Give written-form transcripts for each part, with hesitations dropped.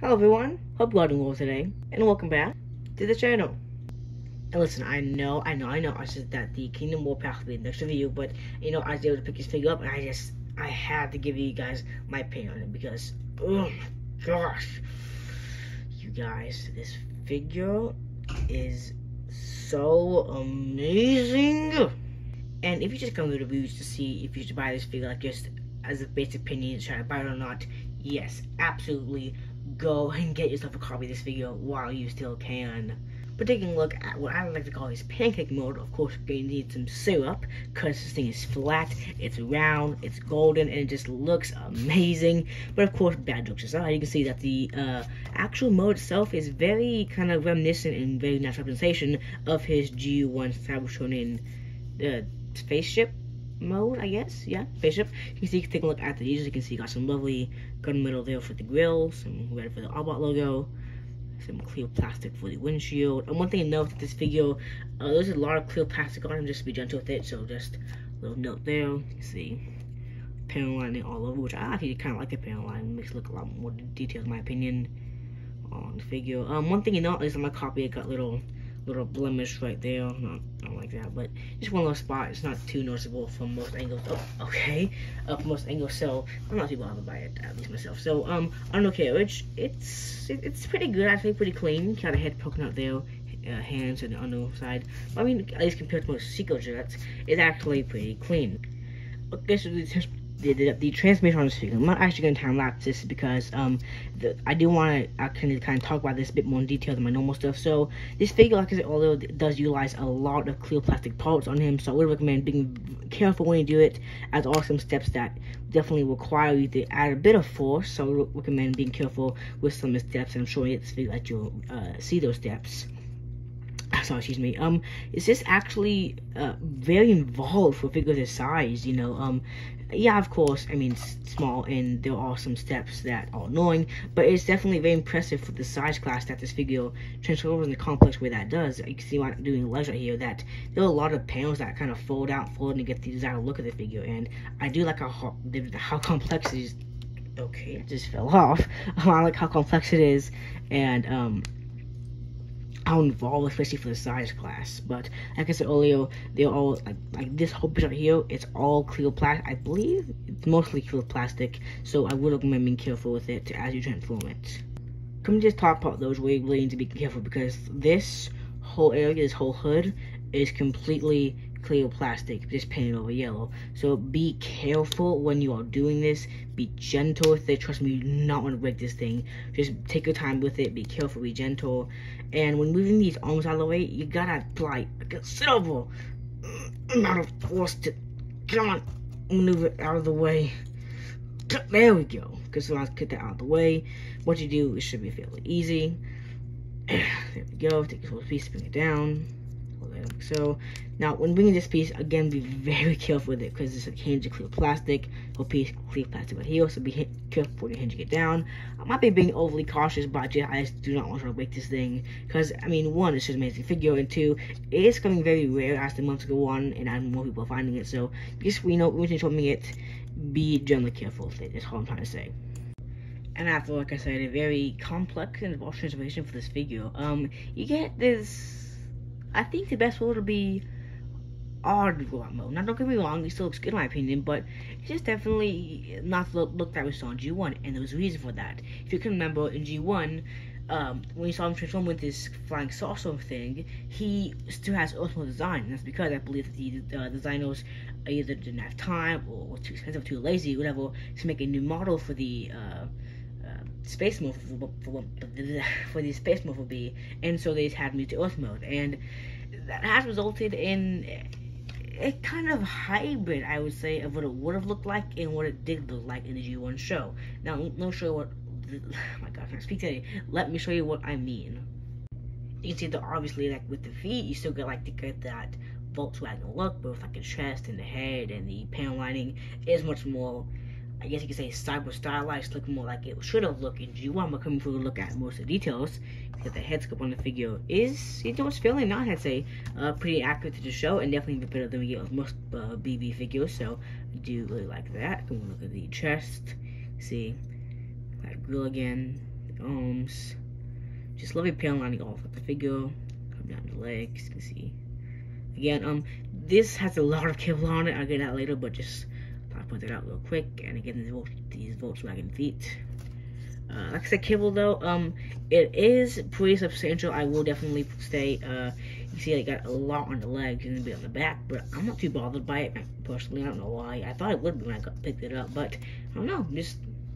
Hello everyone, hope you're doing well today, and welcome back to the channel. And listen, I know, I said that the Kingdom War Pack will be the next review, but I was able to pick this figure up, and I had to give you guys my opinion on it, because, oh my gosh, you guys, this figure is so amazing. And if you just come to the reviews to see if you should buy this figure, like just as a basic opinion, try to buy it or not, yes, absolutely, go and get yourself a copy of this figure while you still can. But taking a look at what I like to call his pancake mode, of course you're going to need some syrup, because this thing is flat, it's round, it's golden, and it just looks amazing. But of course, bad jokes aside, you can see that the actual mode itself is very kind of reminiscent and very nice representation of his G1 Cyber Shonen spaceship mode, I guess. Yeah, spaceship. You can see, take a look at the users. You can see got some lovely gunmetal there for the grill, some red for the Arbot logo, some clear plastic for the windshield. And one thing to note that this figure, there's a lot of clear plastic on him, just to be gentle with it. So just a little note there. You can see panel lining all over, which I actually kind of like the panel line. It makes it look a lot more detailed, in my opinion, on the figure. One thing you note is on my copy, it got little blemish right there. Not like that, but just one little spot. It's not too noticeable from most angles. Oh, okay, from most angles. So I'm not too bothered by it, at least myself. So on the carriage, it's pretty good. Actually, pretty clean. Kind of head poking out there, hands on the underside. I mean, at least compared to most Seiko jets, it's actually pretty clean. Okay, so the transmission on this figure, I'm not actually going to time lapse this because I do want to kind of talk about this a bit more in detail than my normal stuff. So this figure, like I said, although it does utilize a lot of clear plastic parts on him, so I would recommend being careful when you do it, as there are some steps that definitely require you to add a bit of force. So I would recommend being careful with some of the steps, and I'm showing this figure that you'll see those steps. Sorry, excuse me. Is this actually very involved for a figure this size? Yeah, of course. I mean, it's small, and there are some steps that are annoying, but it's definitely very impressive for the size class that this figure transforms in the complex way that does. You can see why I'm doing legs right here. That there are a lot of panels that kind of fold and get the desired look of the figure, and I do like how complex it is. Okay, it just fell off. I like how complex it is, and how involved, especially for the size class. But like I said earlier, they're all like this whole piece right here, it's all clear plastic. I believe it's mostly clear plastic, so I would recommend being careful with it as you transform it. Coming to this top part though, is where you really need to be careful, because this whole area, this whole hood, is completely clear plastic, just painted over yellow. So be careful when you are doing this. Be gentle with it. Trust me, you do not want to break this thing. Just take your time with it. Be careful, be gentle. And when moving these arms out of the way, you gotta apply a considerable amount of force to, come on, maneuver it out of the way. There we go. Because so I'll get that out of the way. What you do, it should be fairly easy. There we go. Take this whole piece, bring it down. Like so. Now, when bringing this piece, again, be very careful with it, because it's a hinge of clear plastic. Whole piece clear plastic right here, so be careful before you hinge it down. I might be being overly cautious, but I just do not want to break this thing, because I mean, one, it's just an amazing figure, and two, it is becoming very rare as the months go on, and more people are finding it. So just when you're transforming it, be generally careful with it. That's all I'm trying to say. And after, like I said, a very complex and involved transformation for this figure, you get this. I think the best word would be odd robot mode. Now, don't get me wrong, it still looks good in my opinion, but it's just definitely not the look that we saw in G1, and there was a reason for that. If you can remember, in G1, when you saw him transform with this flying saucer thing, he still has Earth mode design, and that's because I believe that the designers either didn't have time, or were too expensive, too lazy, whatever, to make a new model for the space mode for the space mode will be, and so they just had me to Earth mode, and that has resulted in a kind of hybrid, I would say, of what it would have looked like and what it did look like in the G1 show. Now, let me show you what. Oh my God, I can't speak today. Let me show you what I mean. You can see that obviously, like with the feet, you still get that Volkswagen look, but with like the chest and the head and the panel lining is much more, I guess you could say, cyber stylized, look more like it should have looked in G1. But coming through to look at most of the details, because the head sculpt on the figure is, it's fairly not, I'd say, pretty accurate to the show, and definitely better than we get with most BB figures. So I do really like that. Come look at the chest, see that grill again, the arms. Just lovely pattern lining off of the figure. Come down the legs, you can see. Again, this has a lot of cable on it. I'll get that later, but just thought I'd point that out real quick. And again, these Volkswagen feet. Like I said, cable though, it is pretty substantial. I will definitely say, you see, I got a lot on the legs and a bit on the back, but I'm not too bothered by it personally. I don't know why. I thought it would be when I picked it up, but I don't know.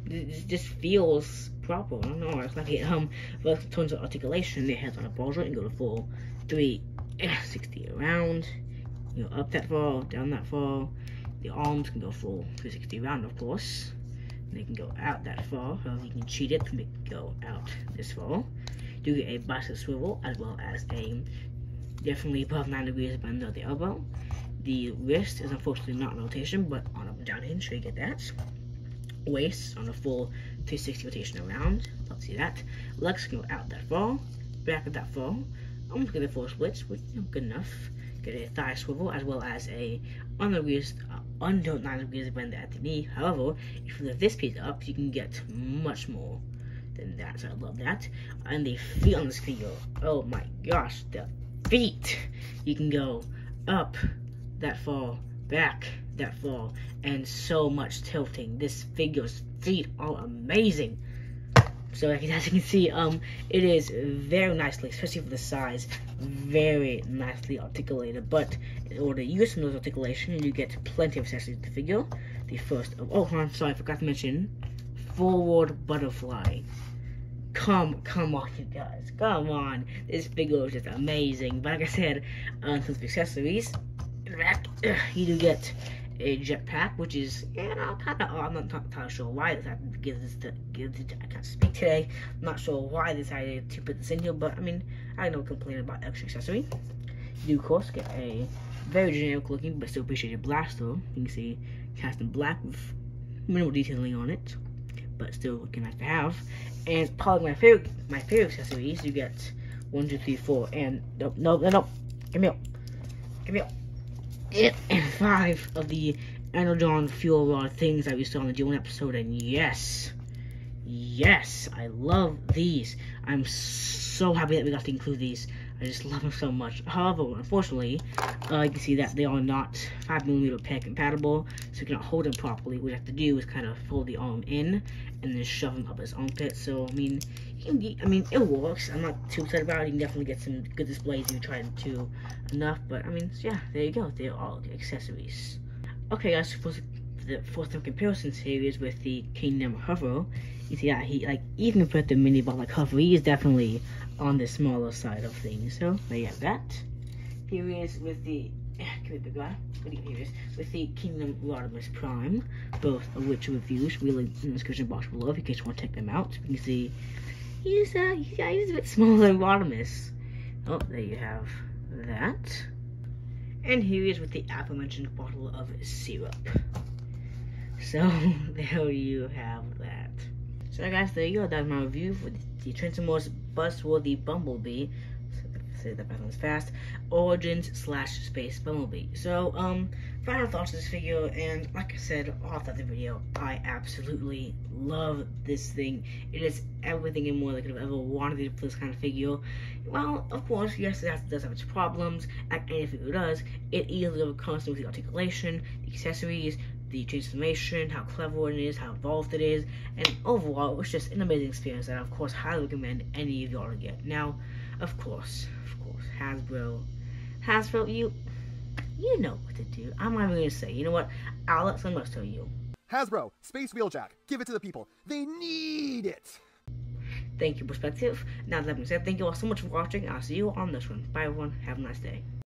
It just feels proper. I don't know. It's like it with tons of articulation. It has on a ball joint and go to full 360 around. You know, up that far, down that far. The arms can go full 360 around, of course. They can go out that far, however you can cheat it to make it go out this far. You get a bicep swivel as well as a definitely above 9 degrees bend of the elbow. The wrist is unfortunately not in rotation, but on up and down hinge, so you get that. Waist on a full 360 rotation around. Let's see that. Legs can go out that far, back at that far. Almost get a full splits, which is good enough. Get a thigh swivel as well as a under 9 degrees bend at the knee. However, if you lift this piece up, you can get much more than that. So I love that. And the feet on this figure, oh my gosh, the feet! You can go up that far, back that far, and so much tilting. This figure's feet are amazing. So as you can see, it is very nicely, especially for the size, very nicely articulated. But in order to use some of those articulations, you get plenty of accessories to the figure. The first of, oh, I'm sorry, I forgot to mention, forward butterfly. Come on, you guys, come on. This figure is just amazing. But like I said, in terms of accessories, in the back, you do get a jetpack, which is, you know, kind of, I'm not entirely sure why this had to give this I can't speak today. I'm not sure why they decided to put this in here, but I mean, I don't complain about extra accessory. You do, of course, get a very generic looking but still appreciated blaster. You can see cast in black with minimal detailing on it, but still looking nice to have. And probably my favorite accessories, you get 1, 2, 3, 4, and no, give me up. And 5 of the Energon fuel rod things that we saw in the June episode, and yes, I love these. I'm so happy that we got to include these. I just love them so much. However, unfortunately, you can see that they are not 5mm peg compatible, so you cannot hold them properly. What you have to do is kind of fold the arm in and then shove them up his armpit. So I mean, it works. I'm not too excited about it. You can definitely get some good displays if you try to enough. But I mean, so yeah, there you go. They're all accessories. Okay, guys. For the first comparison series with the Kingdom Hover, you see that even compared to mini bot like Hover, he is definitely on the smaller side of things. So there you have that. Here he is with the with the Kingdom Rodimus Prime, both of which reviews will link in the description box below in case you want to check them out. You can see he's a bit smaller than Rodimus. Oh, there you have that. And here he is with the aforementioned bottle of syrup. So there you have that. So guys, there you go. That's my review for the Transformers Buzzworthy Bumblebee. Say that one's fast. Origins / Space Bumblebee. So final thoughts of this figure, and like I said off the video, I absolutely love this thing. It is everything and more that I could have ever wanted for this kind of figure. Well, of course, yes, it does have its problems, like any figure does. It easily overcomes with the articulation, the accessories, the transformation, how clever it is, how involved it is, and overall, it was just an amazing experience that I, of course, highly recommend any of y'all to get. Now, of course, Hasbro, you know what to do. I'm not even gonna say. You know what? I'll let someone else tell you. Hasbro, Space Wheeljack. Give it to the people. They need it. Thank you, Perspective. Now, that being said, thank you all so much for watching. I'll see you on this one. Bye, everyone. Have a nice day.